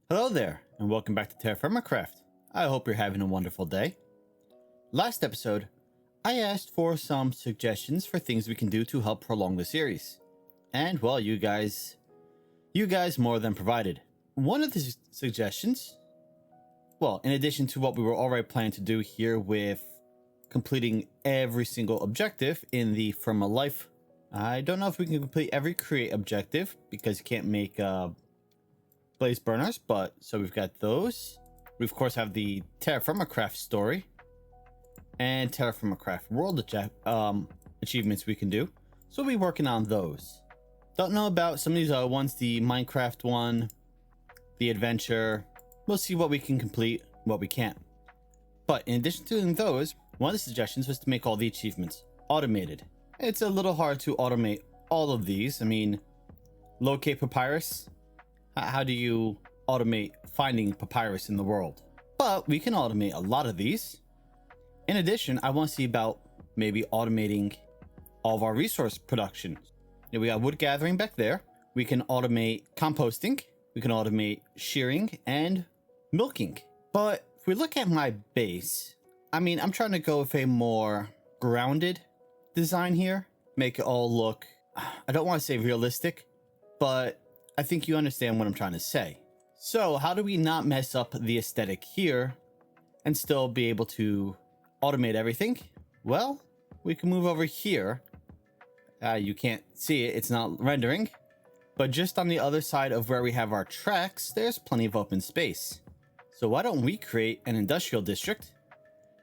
Hello there, and welcome back to TerraFirmaCraft. I hope you're having a wonderful day. Last episode, I asked for some suggestions for things we can do to help prolong the series. And, well, you guys more than provided. One of the suggestions, well, in addition to what we were already planning to do here with completing every single objective in the Firma Life, I don't know if we can complete every create objective because you can't make blaze burners, but so we've got those. We of course have the TerraFirmaCraft story and TerraFirmaCraft world achievements we can do, so we'll be working on those. Don't know about some of these other ones, the Minecraft one, the adventure. We'll see what we can complete, what we can't. But in addition to doing those, one of the suggestions was to make all the achievements automated. It's a little hard to automate all of these. I mean, locate papyrus. How do you automate finding papyrus in the world? But we can automate a lot of these. In addition, I want to see about maybe automating all of our resource production. We got wood gathering back there. We can automate composting. We can automate shearing and milking. But if we look at my base, I mean, I'm trying to go with a more grounded design here. Make it all look, I don't want to say realistic, but I think you understand what I'm trying to say. So how do we not mess up the aesthetic here and still be able to automate everything? Well, we can move over here. You can't see it, it's not rendering. But just on the other side of where we have our tracks, there's plenty of open space. So why don't we create an industrial district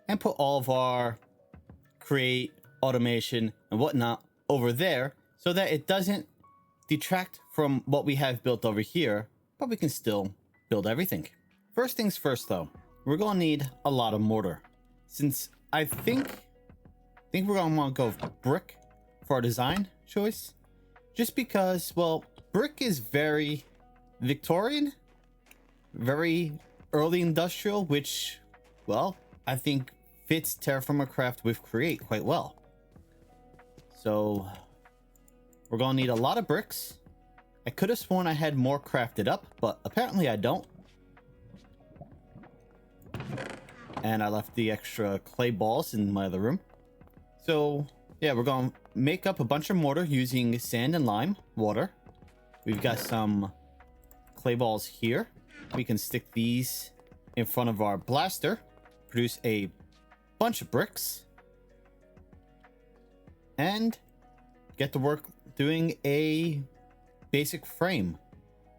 and put all of our create, automation, and whatnot over there so that it doesn't detract from what we have built over here, but we can still build everything. First things first though, we're gonna need a lot of mortar. Since I think we're gonna want to go with brick for our design choice, just because, well, brick is very Victorian, very early industrial, which, well, I think fits TerraFirmaCraft with Create quite well. So we're gonna need a lot of bricks. I could have sworn I had more crafted up, but apparently I don't. And I left the extra clay balls in my other room. So yeah, we're gonna make up a bunch of mortar using sand and lime water. We've got some clay balls here. We can stick these in front of our blaster, produce a bunch of bricks, and get to work doing a basic frame.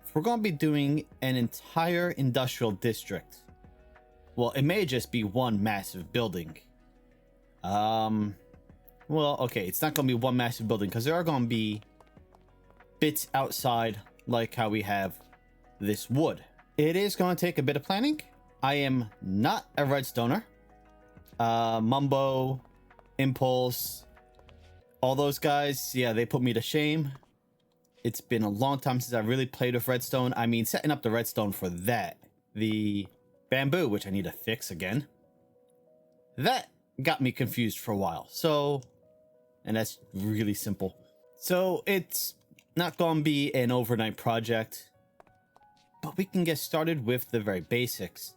If we're going to be doing an entire industrial district, well, it may just be one massive building. Well, okay, it's not going to be one massive building because there are going to be bits outside, like how we have this wood. It is going to take a bit of planning. I am not a redstoner. Mumbo, Impulse, all those guys, yeah, they put me to shame. It's been a long time since I really played with redstone. I mean, setting up the redstone for that, the bamboo, which I need to fix again, that got me confused for a while. So, and that's really simple. So it's not going to be an overnight project, but we can get started with the very basics.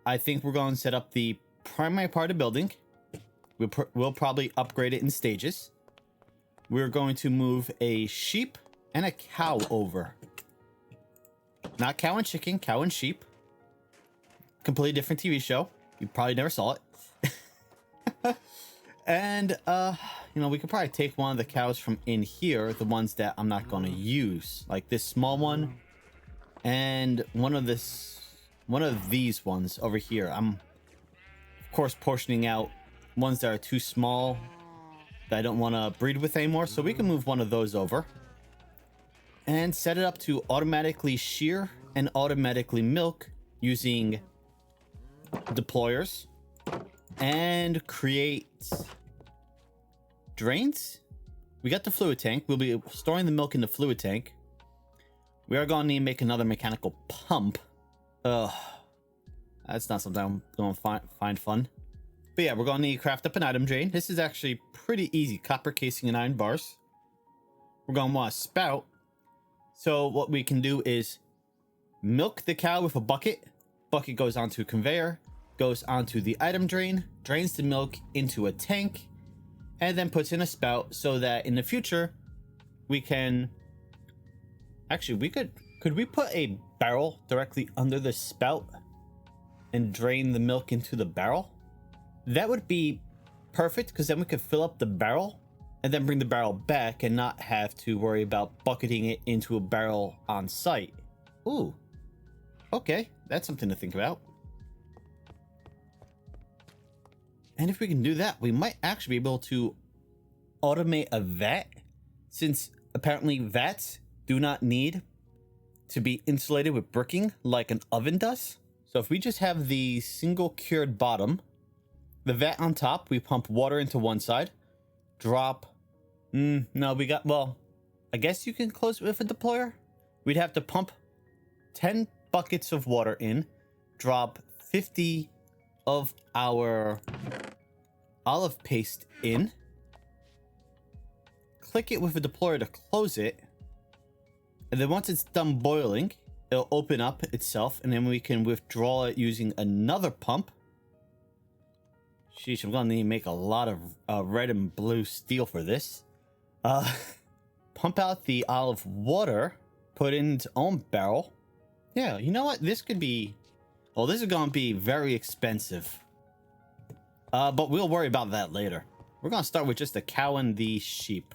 I think we're going to set up the primary part of building. We'll probably upgrade it in stages. We're going to move a sheep and a cow over. Not cow and chicken, cow and sheep. Completely different TV show. You probably never saw it. And, you know, we could probably take one of the cows from in here, the ones that I'm not going to use. Like this small one. And one of these ones over here. I'm, of course, portioning out ones that are too small that I don't want to breed with anymore, so we can move one of those over and set it up to automatically shear and automatically milk using deployers and create drains. We got the fluid tank. We'll be storing the milk in the fluid tank. We are going to need to make another mechanical pump. That's not something I'm going to find fun. But yeah, we're going to need to craft up an item drain. This is actually pretty easy. Copper casing and iron bars. We're going to want a spout. So what we can do is milk the cow with a bucket. Bucket goes onto a conveyor, goes onto the item drain, drains the milk into a tank, and then puts in a spout so that in the future we can... Actually, we could we put a barrel directly under the spout and drain the milk into the barrel? That would be perfect, because then we could fill up the barrel and then bring the barrel back and not have to worry about bucketing it into a barrel on site. Ooh. Okay, that's something to think about. And if we can do that, we might actually be able to automate a vat, since apparently vats do not need to be insulated with bricking like an oven does. So if we just have the single cured bottom, the vat on top, we pump water into one side, drop... no, we got... Well, I guess you can close it with a deployer. We'd have to pump 10 buckets of water in, drop 50 of our olive paste in, click it with a deployer to close it, and then once it's done boiling, it'll open up itself, and then we can withdraw it using another pump. Sheesh, I'm gonna need to make a lot of red and blue steel for this. Pump out the olive water, put in its own barrel. Yeah, you know what? This could be... Well, this is gonna be very expensive. But we'll worry about that later. We're gonna start with just the cow and the sheep.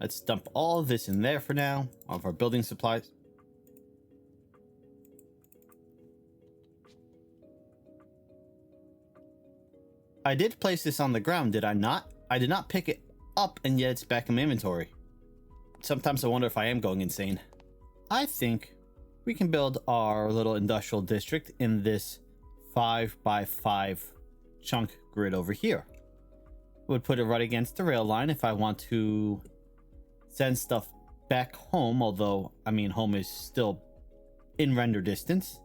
Let's dump all of this in there for now, all of our building supplies. I did place this on the ground, did I not? I did not pick it up, and yet it's back in my inventory. Sometimes I wonder if I am going insane. I think we can build our little industrial district in this 5x5 chunk grid over here. Would put it right against the rail line if I want to send stuff back home, although, I mean, home is still in render distance.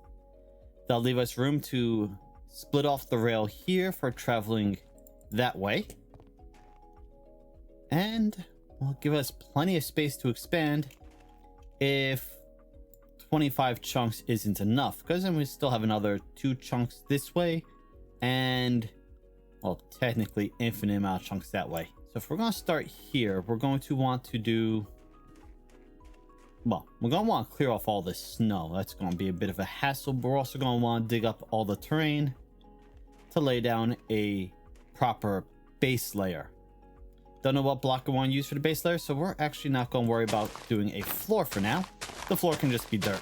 That'll leave us room to split off the rail here for traveling that way. And will give us plenty of space to expand if 25 chunks isn't enough, because then we still have another 2 chunks this way and, well, technically infinite amount of chunks that way. So if we're going to start here, we're going to want to do... Well, we're going to want to clear off all this snow. That's going to be a bit of a hassle, but we're also going to want to dig up all the terrain to lay down a proper base layer. Don't know what block we want to use for the base layer, so we're actually not going to worry about doing a floor for now. The floor can just be dirt.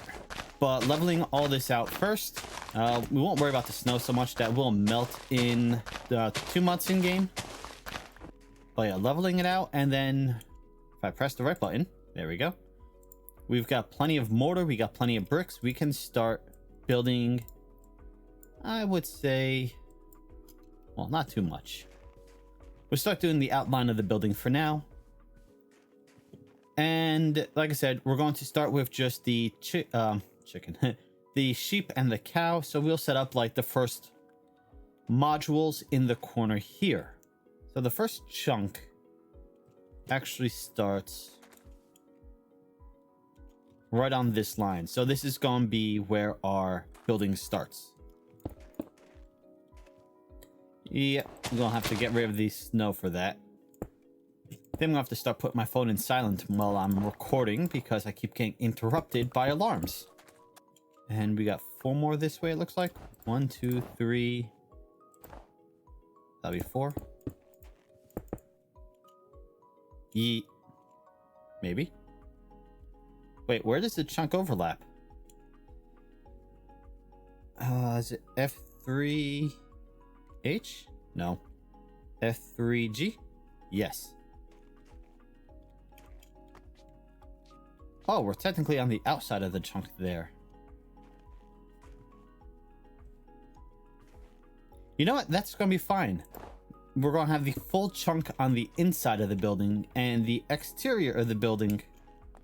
But leveling all this out first, we won't worry about the snow so much. That will melt in 2 months in game. But yeah, leveling it out, and then if I press the right button, there we go. We've got plenty of mortar, we got plenty of bricks. We can start building, I would say, well, not too much. We'll start doing the outline of the building for now. And like I said, we're going to start with just the chicken, the sheep and the cow. So we'll set up like the first modules in the corner here. So the first chunk actually starts right on this line. So this is going to be where our building starts. Yeah, I'm going to have to get rid of the snow for that. Then I'm going to have to start putting my phone in silent while I'm recording because I keep getting interrupted by alarms. And we got 4 more this way, it looks like. 1, 2, 3. That'll be 4. Yeet. Maybe. Wait, where does the chunk overlap? Is it F3H? No. F3G? Yes. Oh, we're technically on the outside of the chunk there. You know what? That's going to be fine. We're going to have the full chunk on the inside of the building, and the exterior of the building,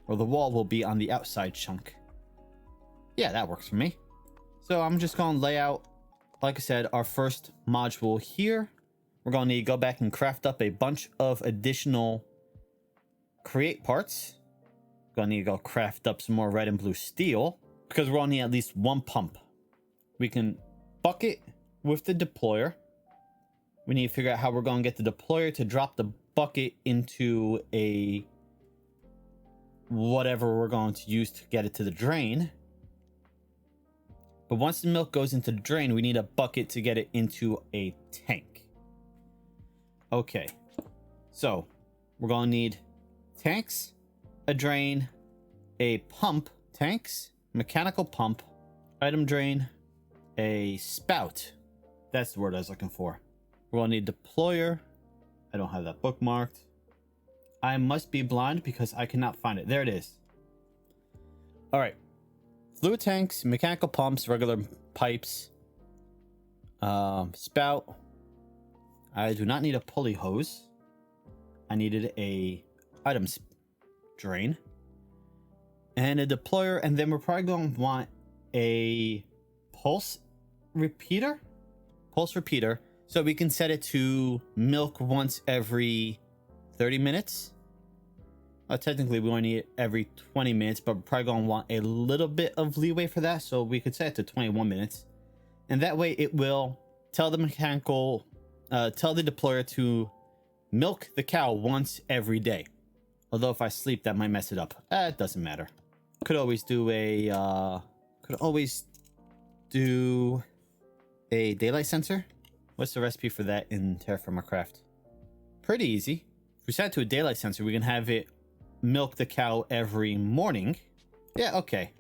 or the wall, will be on the outside chunk. Yeah, that works for me. So I'm just going to lay out, like I said, our first module here. we're going to need to go back and craft up a bunch of additional create parts. Going to need to go craft up some more red and blue steel because we're going to need at least one pump. We can bucket with the deployer. We need to figure out how we're going to get the deployer to drop the bucket into a whatever we're going to use to get it to the drain. But once the milk goes into the drain, we need a bucket to get it into a tank. Okay, so we're going to need tanks, a drain, a pump, tanks, mechanical pump, item drain, a spout. That's the word I was looking for. We're going to need deployer. I don't have that bookmarked. I must be blind because I cannot find it. There it is. All right. Fluid tanks, mechanical pumps, regular pipes, spout. I do not need a pulley hose. I needed a items drain and a deployer, and then we're probably going to want a pulse repeater so we can set it to milk once every 30 minutes. Technically we only need it every 20 minutes, but we're probably going to want a little bit of leeway for that, so we could set it to 21 minutes, and that way it will tell the deployer to milk the cow once every day. Although if I sleep, that might mess it up. It doesn't matter. Could always do a daylight sensor. What's the recipe for that in TerraFirmaCraft? Pretty easy. If we set it to a daylight sensor, we can have it milk the cow every morning. Yeah, okay.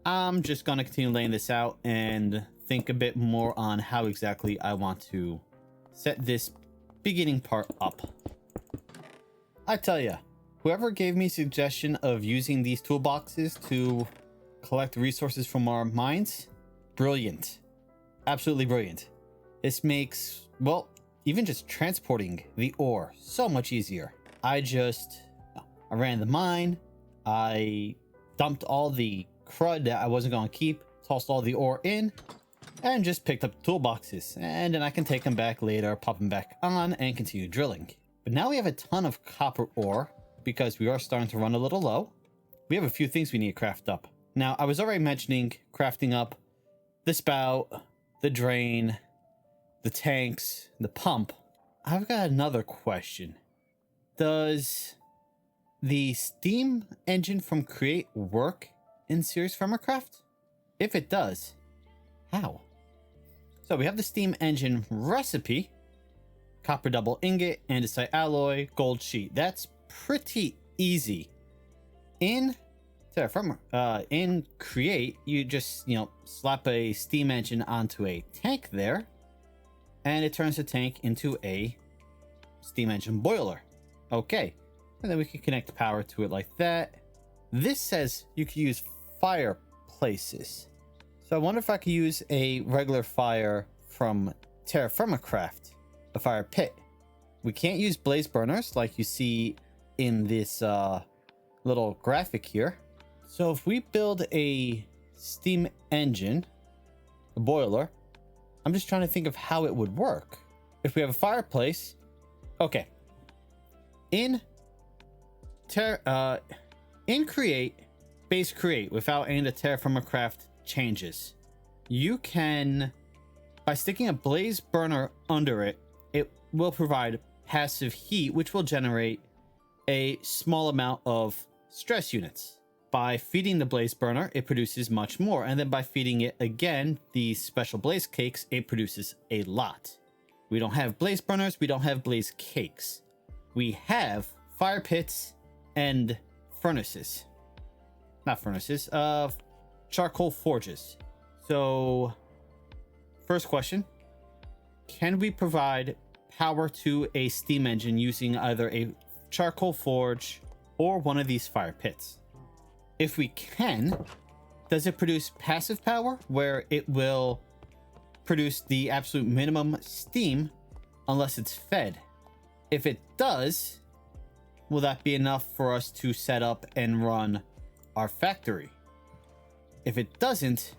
I'm just gonna continue laying this out and think a bit more on how exactly I want to set this beginning part up. I tell ya, whoever gave me suggestion of using these toolboxes to collect resources from our mines, brilliant. Absolutely brilliant. This makes, well, even just transporting the ore so much easier. I ran the mine, I dumped all the crud that I wasn't going to keep, tossed all the ore in, and just picked up the toolboxes. And then I can take them back later, pop them back on, and continue drilling. But now we have a ton of copper ore because we are starting to run a little low. We have a few things we need to craft up. Now, I was already mentioning crafting up the spout, the drain, the tanks, the pump. I've got another question. Does the steam engine from Create work in Series TerraFirmaCraft? If it does, how? So we have the steam engine recipe: copper double ingot, andesite alloy, gold sheet. That's pretty easy. In in Create, you just slap a steam engine onto a tank there, and it turns the tank into a steam engine boiler. Okay, and then we can connect power to it like that. This says you can use fireplaces, so I wonder if I could use a regular fire from TerraFirmaCraft, a fire pit. We can't use blaze burners like you see in this little graphic here. So if we build a steam engine, a boiler, I'm just trying to think of how it would work. If we have a fireplace, okay. In Create, base Create, without any of the TerraFirmaCraft changes, you can, by sticking a blaze burner under it, it will provide passive heat, which will generate a small amount of stress units. By feeding the blaze burner, it produces much more, and then by feeding it again these special blaze cakes, it produces a lot. We don't have blaze burners, we don't have blaze cakes. We have fire pits and furnaces. Not furnaces, charcoal forges. So, first question, can we provide power to a steam engine using either a charcoal forge or one of these fire pits? If we can, does it produce passive power where it will produce the absolute minimum steam unless it's fed? If it does, will that be enough for us to set up and run our factory? If it doesn't,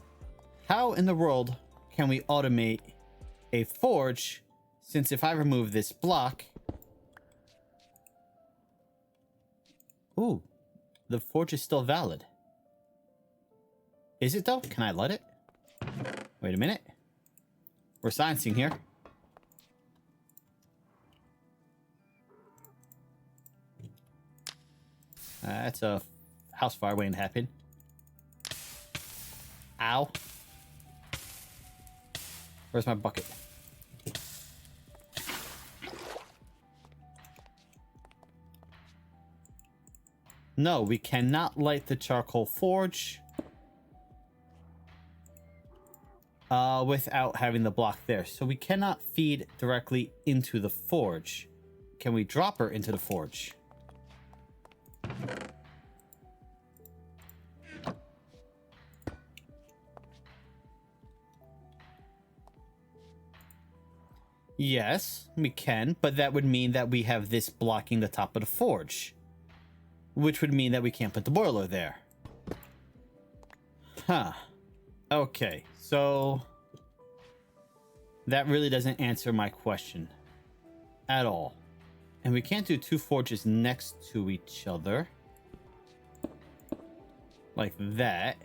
how in the world can we automate a forge since if I remove this block... Ooh, the forge is still valid. Is it though? Can I let it? Wait a minute. We're sciencing here. That's a house fire waiting to happen. Ow. Where's my bucket? No, we cannot light the charcoal forge without having the block there. So we cannot feed directly into the forge. Can we drop her into the forge? Yes, we can, but that would mean that we have this blocking the top of the forge, which would mean that we can't put the boiler there. Huh. Okay, so that really doesn't answer my question at all. And we can't do two forges next to each other like that.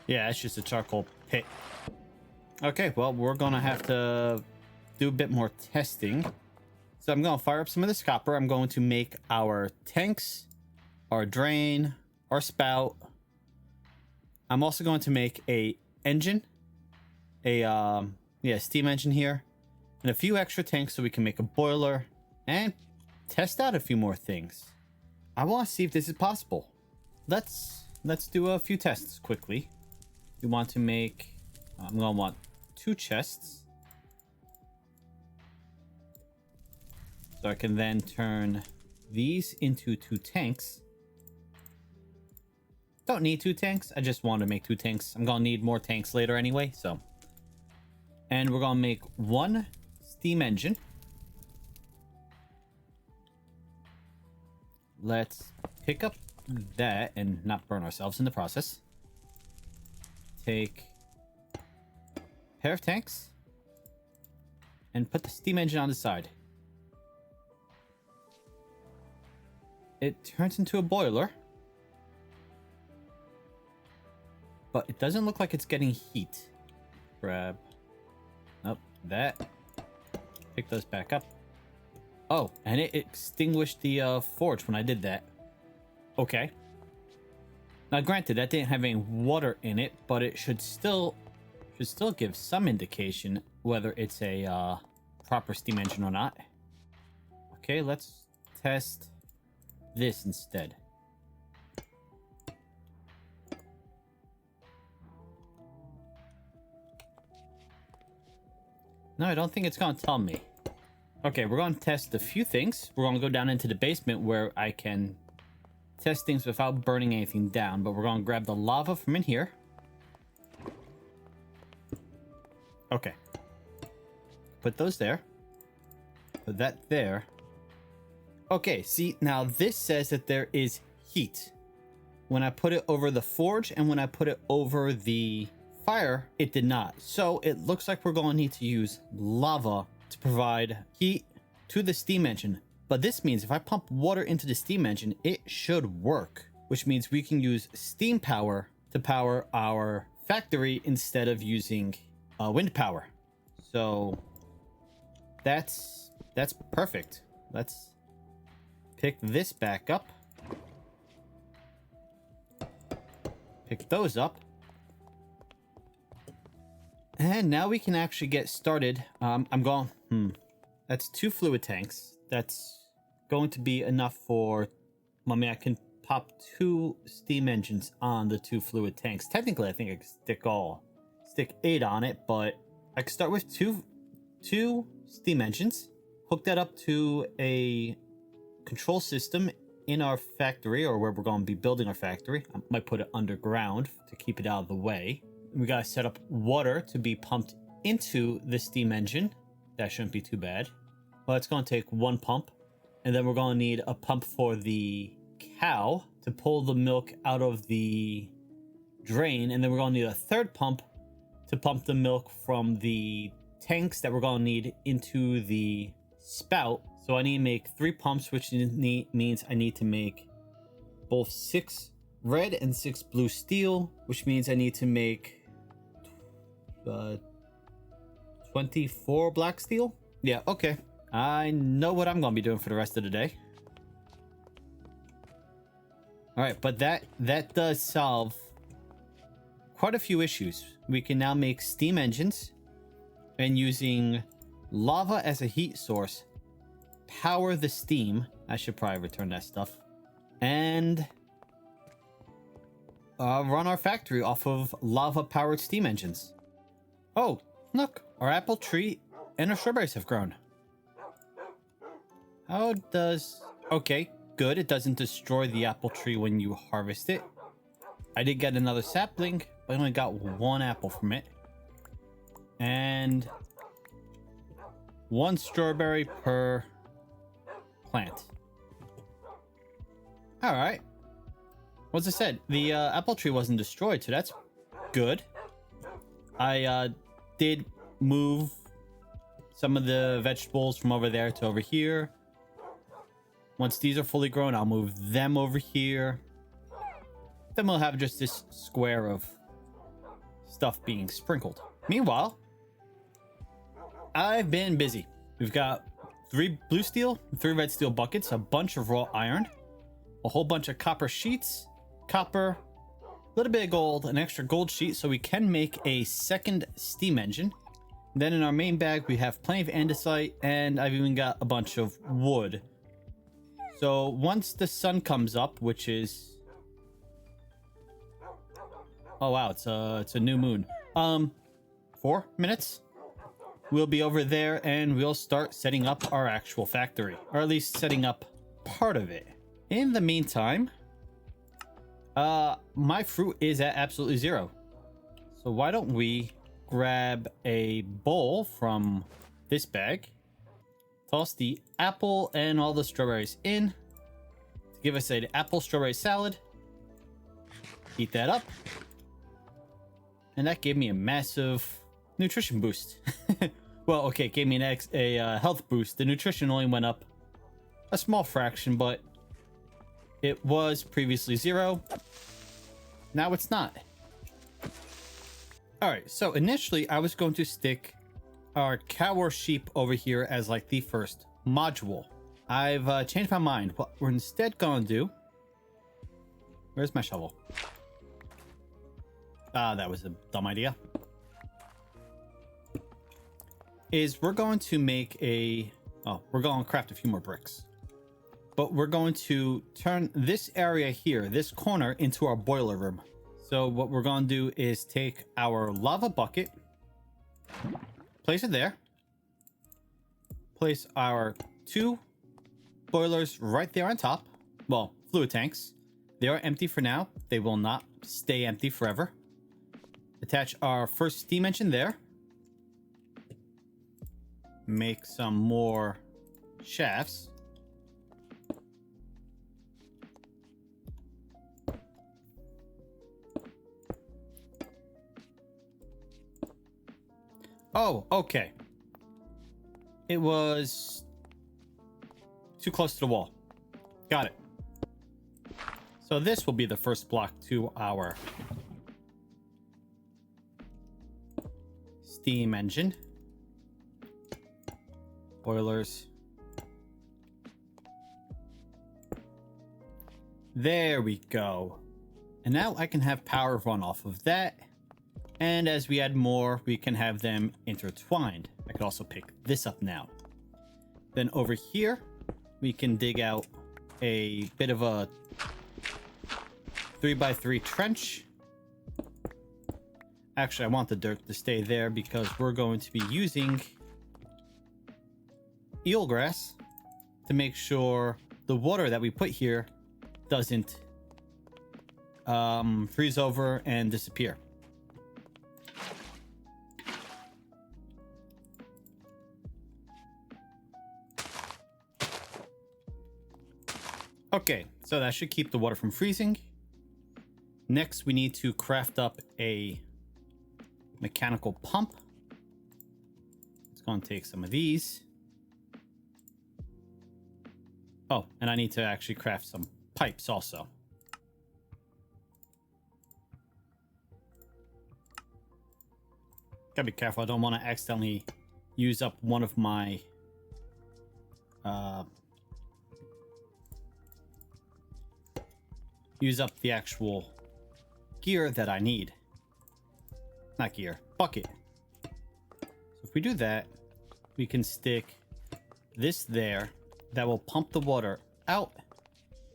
Yeah, it's just a charcoal pit. Okay, well, we're gonna have to do a bit more testing. So I'm gonna fire up some of this copper. I'm going to make our tanks, our drain, our spout. I'm also going to make a engine, a steam engine here, and a few extra tanks so we can make a boiler and test out a few more things. I want to see if this is possible. Let's do a few tests quickly. We want to make, I'm gonna want 2 chests. So I can then turn these into 2 tanks. Don't need 2 tanks. I just want to make 2 tanks. I'm gonna need more tanks later anyway, so. And we're gonna make 1 steam engine. Let's pick up that and not burn ourselves in the process. Take a pair of tanks and put the steam engine on the side. It turns into a boiler, but it doesn't look like it's getting heat. Grab that, pick those back up. Oh, and it extinguished the forge when I did that. Okay. Now, granted, that didn't have any water in it, but it should still give some indication whether it's a proper steam engine or not. Okay, let's test this instead. No, I don't think it's going to tell me. Okay, we're going to test a few things. We're going to go down into the basement where I can test things without burning anything down, but we're going to grab the lava from in here. Okay. Put those there. Put that there. Okay, see, now this says that there is heat. When I put it over the forge and when I put it over the fire, it did not. So it looks like we're going to need to use lava to provide heat to the steam engine. But this means if I pump water into the steam engine, it should work, which means we can use steam power to power our factory instead of using wind power. So that's perfect. Let's pick this back up. Pick those up. And now we can actually get started. I'm going, that's 2 fluid tanks. That's going to be enough for, I mean, I can pop 2 steam engines on the 2 fluid tanks. Technically, I think I could stick 8 on it, but I could start with two steam engines, hook that up to a control system in our factory, or where we're going to be building our factory. I might put it underground to keep it out of the way. We got to set up water to be pumped into the steam engine. That shouldn't be too bad. Well, it's going to take 1 pump. And then we're going to need a pump for the cow to pull the milk out of the drain, and then we're going to need a third pump to pump the milk from the tanks that we're going to need into the spout. So I need to make 3 pumps, which means I need to make both 6 red and 6 blue steel, which means I need to make 24 black steel. Yeah, okay. I know what I'm going to be doing for the rest of the day. All right, but that does solve quite a few issues. We can now make steam engines, and using lava as a heat source, power the steam. I should probably return that stuff. And run our factory off of lava-powered steam engines. Oh, look, our apple tree and our strawberries have grown. How does... Okay, good. It doesn't destroy the apple tree when you harvest it. I did get another sapling, but I only got 1 apple from it. And 1 strawberry per plant. All right. As I said, the apple tree wasn't destroyed, so that's good. I did move some of the vegetables from over there to over here. Once these are fully grown, I'll move them over here. Then we'll have just this square of stuff being sprinkled. Meanwhile, I've been busy. We've got 3 blue steel, 3 red steel buckets, a bunch of raw iron, a whole bunch of copper sheets, copper, a little bit of gold, an extra gold sheet so we can make a second steam engine. Then in our main bag, we have plenty of andesite, and I've even got a bunch of wood. So once the sun comes up, which is... Oh wow, it's a new moon. 4 minutes. We'll be over there and we'll start setting up our actual factory, or at least setting up part of it. In the meantime, my fruit is at absolutely 0. So why don't we grab a bowl from this bag, toss the apple and all the strawberries in to give us an apple strawberry salad. Heat that up. And that gave me a massive nutrition boost. Well, okay, it gave me a health boost. The nutrition only went up a small fraction, but it was previously 0. Now it's not. All right, so initially I was going to stick our cow or sheep over here as like the first module. I've changed my mind. What we're instead going to do... Where's my shovel? Ah, that was a dumb idea. Is we're going to make a... Oh, we're going to craft a few more bricks. But we're going to turn this area here, this corner, into our boiler room. So what we're going to do is take our lava bucket, place it there, place our 2 boilers right there on top. Well, fluid tanks. They are empty for now. They will not stay empty forever. Attach our first steam engine there. Make some more shafts. Oh, okay. It was too close to the wall. Got it. So this will be the first block to our steam engine. Boilers. There we go. And now I can have power run off of that. And as we add more, we can have them intertwined. I could also pick this up now. Then over here, we can dig out a bit of a 3x3 trench. Actually, I want the dirt to stay there because we're going to be using eelgrass to make sure the water that we put here doesn't freeze over and disappear. Okay, so that should keep the water from freezing. Next, we need to craft up a mechanical pump. It's going to take some of these. Oh, and I need to actually craft some pipes also. Gotta be careful. I don't want to accidentally use up one of my use up the actual gear that I need. Not gear, bucket. So if we do that, we can stick this there. That will pump the water out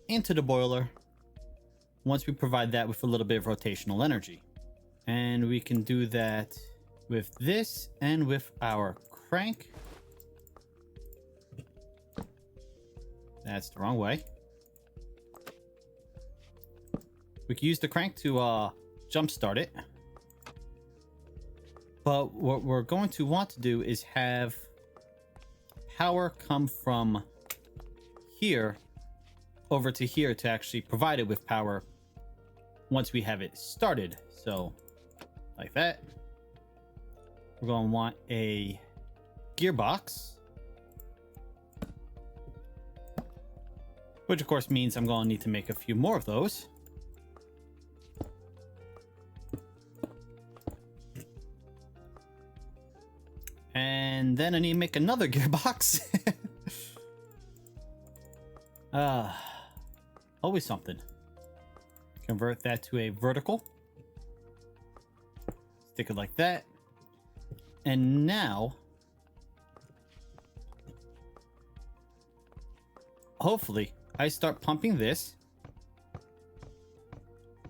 into the boiler once we provide that with a little bit of rotational energy. And we can do that with this and with our crank. That's the wrong way. We can use the crank to jumpstart it. But what we're going to want to do is have power come from here over to here to actually provide it with power once we have it started. So like that. We're going to want a gearbox, which of course means I'm going to need to make a few more of those. And then I need to make another gearbox. Always something. Convert that to a vertical. Stick it like that. And now, hopefully, I start pumping this.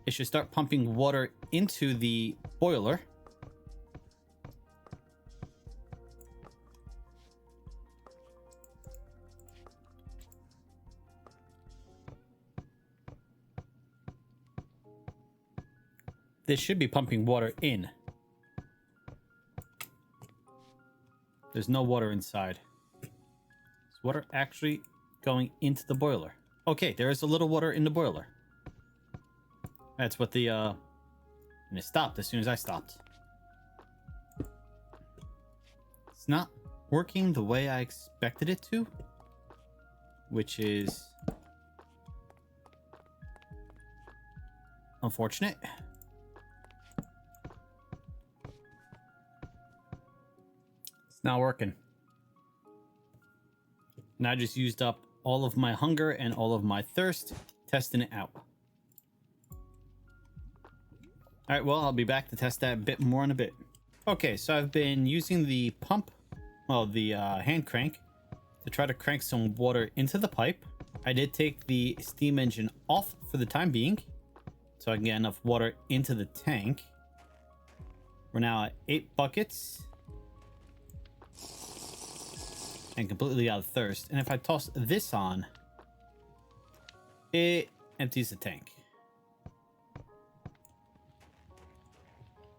It should start pumping water into the boiler. This should be pumping water in. There's no water inside. Is water actually going into the boiler? Okay, there is a little water in the boiler. That's what the and it stopped as soon as I stopped. It's not working the way I expected it to, which is unfortunate. Not working. And I just used up all of my hunger and all of my thirst testing it out. Alright, well, I'll be back to test that a bit more in a bit. Okay, so I've been using the pump, well, the hand crank, to try to crank some water into the pipe. I did take the steam engine off for the time being, so I can get enough water into the tank. We're now at 8 buckets. And completely out of thirst. And if I toss this on, it empties the tank.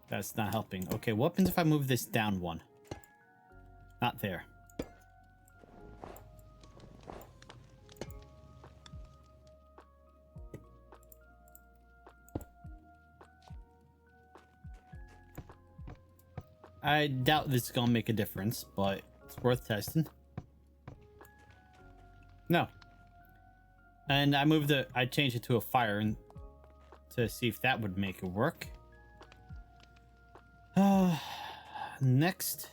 That's not helping. Okay, what happens if I move this down one? Not there. I doubt this is gonna make a difference, but it's worth testing. No. And I moved it, I changed it to a fire and to see if that would make it work. Next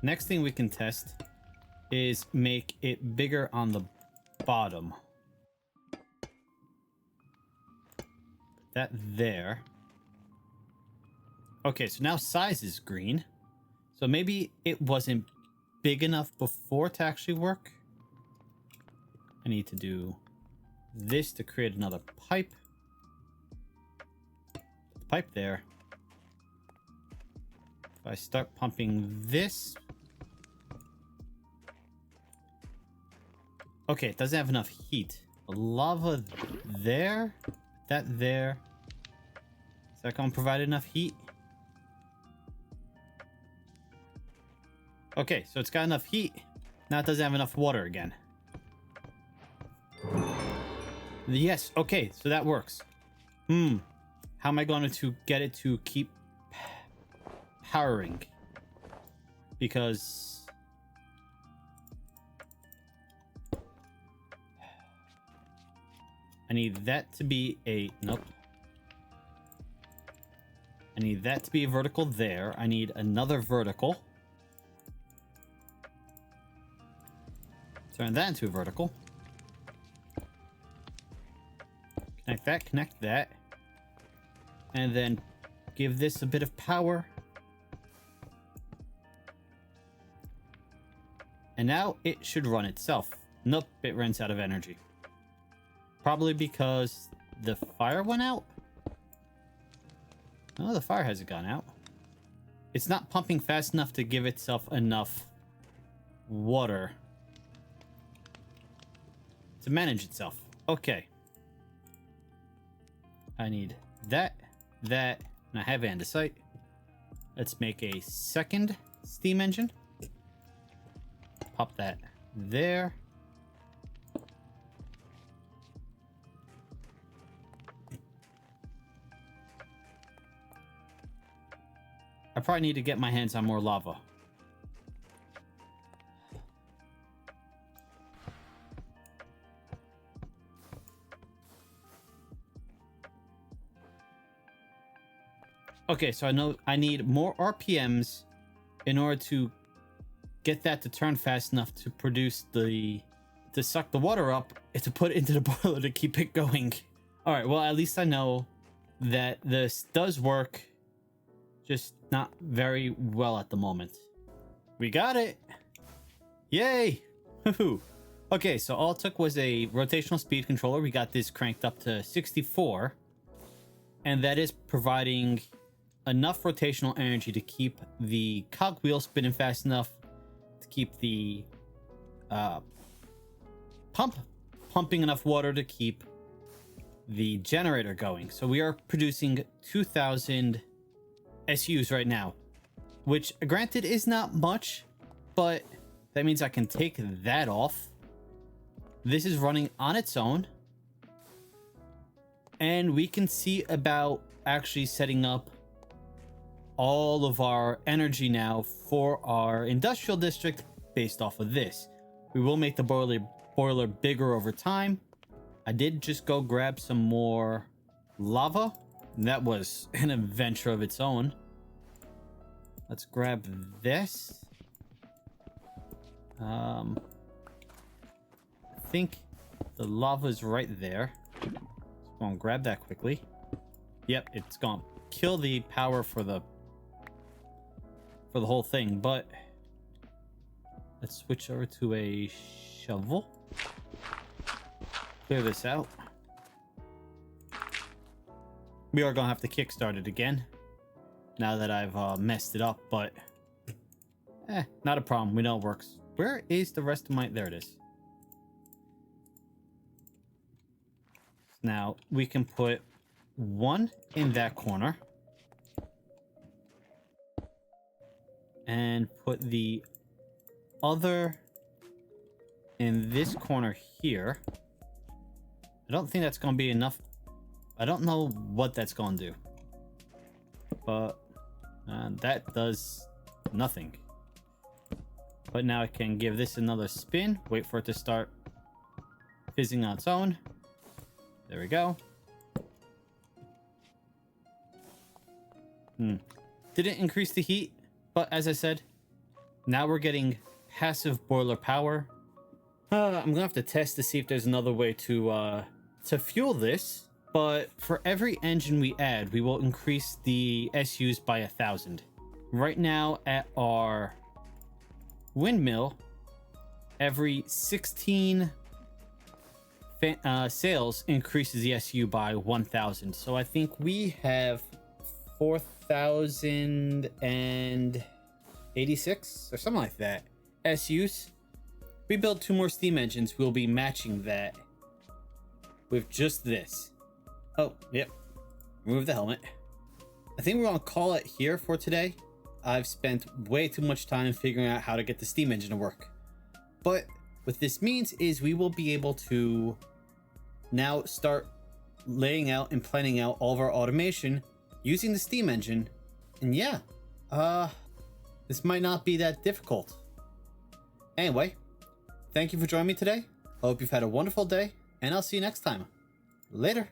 thing we can test is make it bigger on the bottom. Put that there. Okay, so now size is green. So maybe it wasn't big enough before to actually work. I need to do this to create another pipe. Put the pipe there. If I start pumping this. Okay, it doesn't have enough heat. The lava there. That there. Is that going to provide enough heat? Okay, so it's got enough heat. Now it doesn't have enough water again. Yes, okay, so that works. How am I going to get it to keep powering? Because I need that to be a... Nope. I need that to be a vertical there. I need another vertical. Turn that into a vertical. Connect that. And then give this a bit of power. And now it should run itself. Nope, it runs out of energy. Probably because the fire went out? No, the fire hasn't gone out. It's not pumping fast enough to give itself enough water to manage itself. Okay. I need that, and I have andesite. Let's make a second steam engine. Pop that there. I probably need to get my hands on more lava. Okay, so I know I need more RPMs in order to get that to turn fast enough to produce to suck the water up and to put it into the boiler to keep it going. All right, well, at least I know that this does work, just not very well at the moment. We got it. Yay. Okay, so all it took was a rotational speed controller. We got this cranked up to 64, and that is providing enough rotational energy to keep the cogwheel spinning fast enough to keep the pumping enough water to keep the generator going. So we are producing 2,000 SUs right now, which granted is not much, but that means I can take that off. This is running on its own, and we can see about actually setting up all of our energy now for our industrial district based off of this. We will make the boiler bigger over time. I did just go grab some more lava. That was an adventure of its own. Let's grab this. I think the lava's right there. So I'm gonna grab that quickly. Yep, it's gonna kill the power for the whole thing, but let's switch over to a shovel. Clear this out. We are gonna have to kickstart it again now that I've messed it up, but not a problem. We know it works. Where is the rest of my... There it is. Now we can put one in that corner and put the other in this corner here. I don't think that's going to be enough. I don't know what that's going to do, but that does nothing. But now I can give this another spin, wait for it to start fizzing on its own. There we go. Didn't increase the heat, but as I said, now we're getting passive boiler power. I'm gonna have to test to see if there's another way to fuel this, but for every engine we add, we will increase the SUs by 1,000. Right now at our windmill, every 16 sales increases the SU by 1,000. So I think we have 4,086 or something like that SUs. We build 2 more steam engines, we'll be matching that with just this. Oh, yep. Remove the helmet. I think we're gonna call it here for today. I've spent way too much time figuring out how to get the steam engine to work. But what this means is we will be able to now start laying out and planning out all of our automation using the steam engine. And yeah, this might not be that difficult. Anyway, thank you for joining me today. I hope you've had a wonderful day, and I'll see you next time. Later.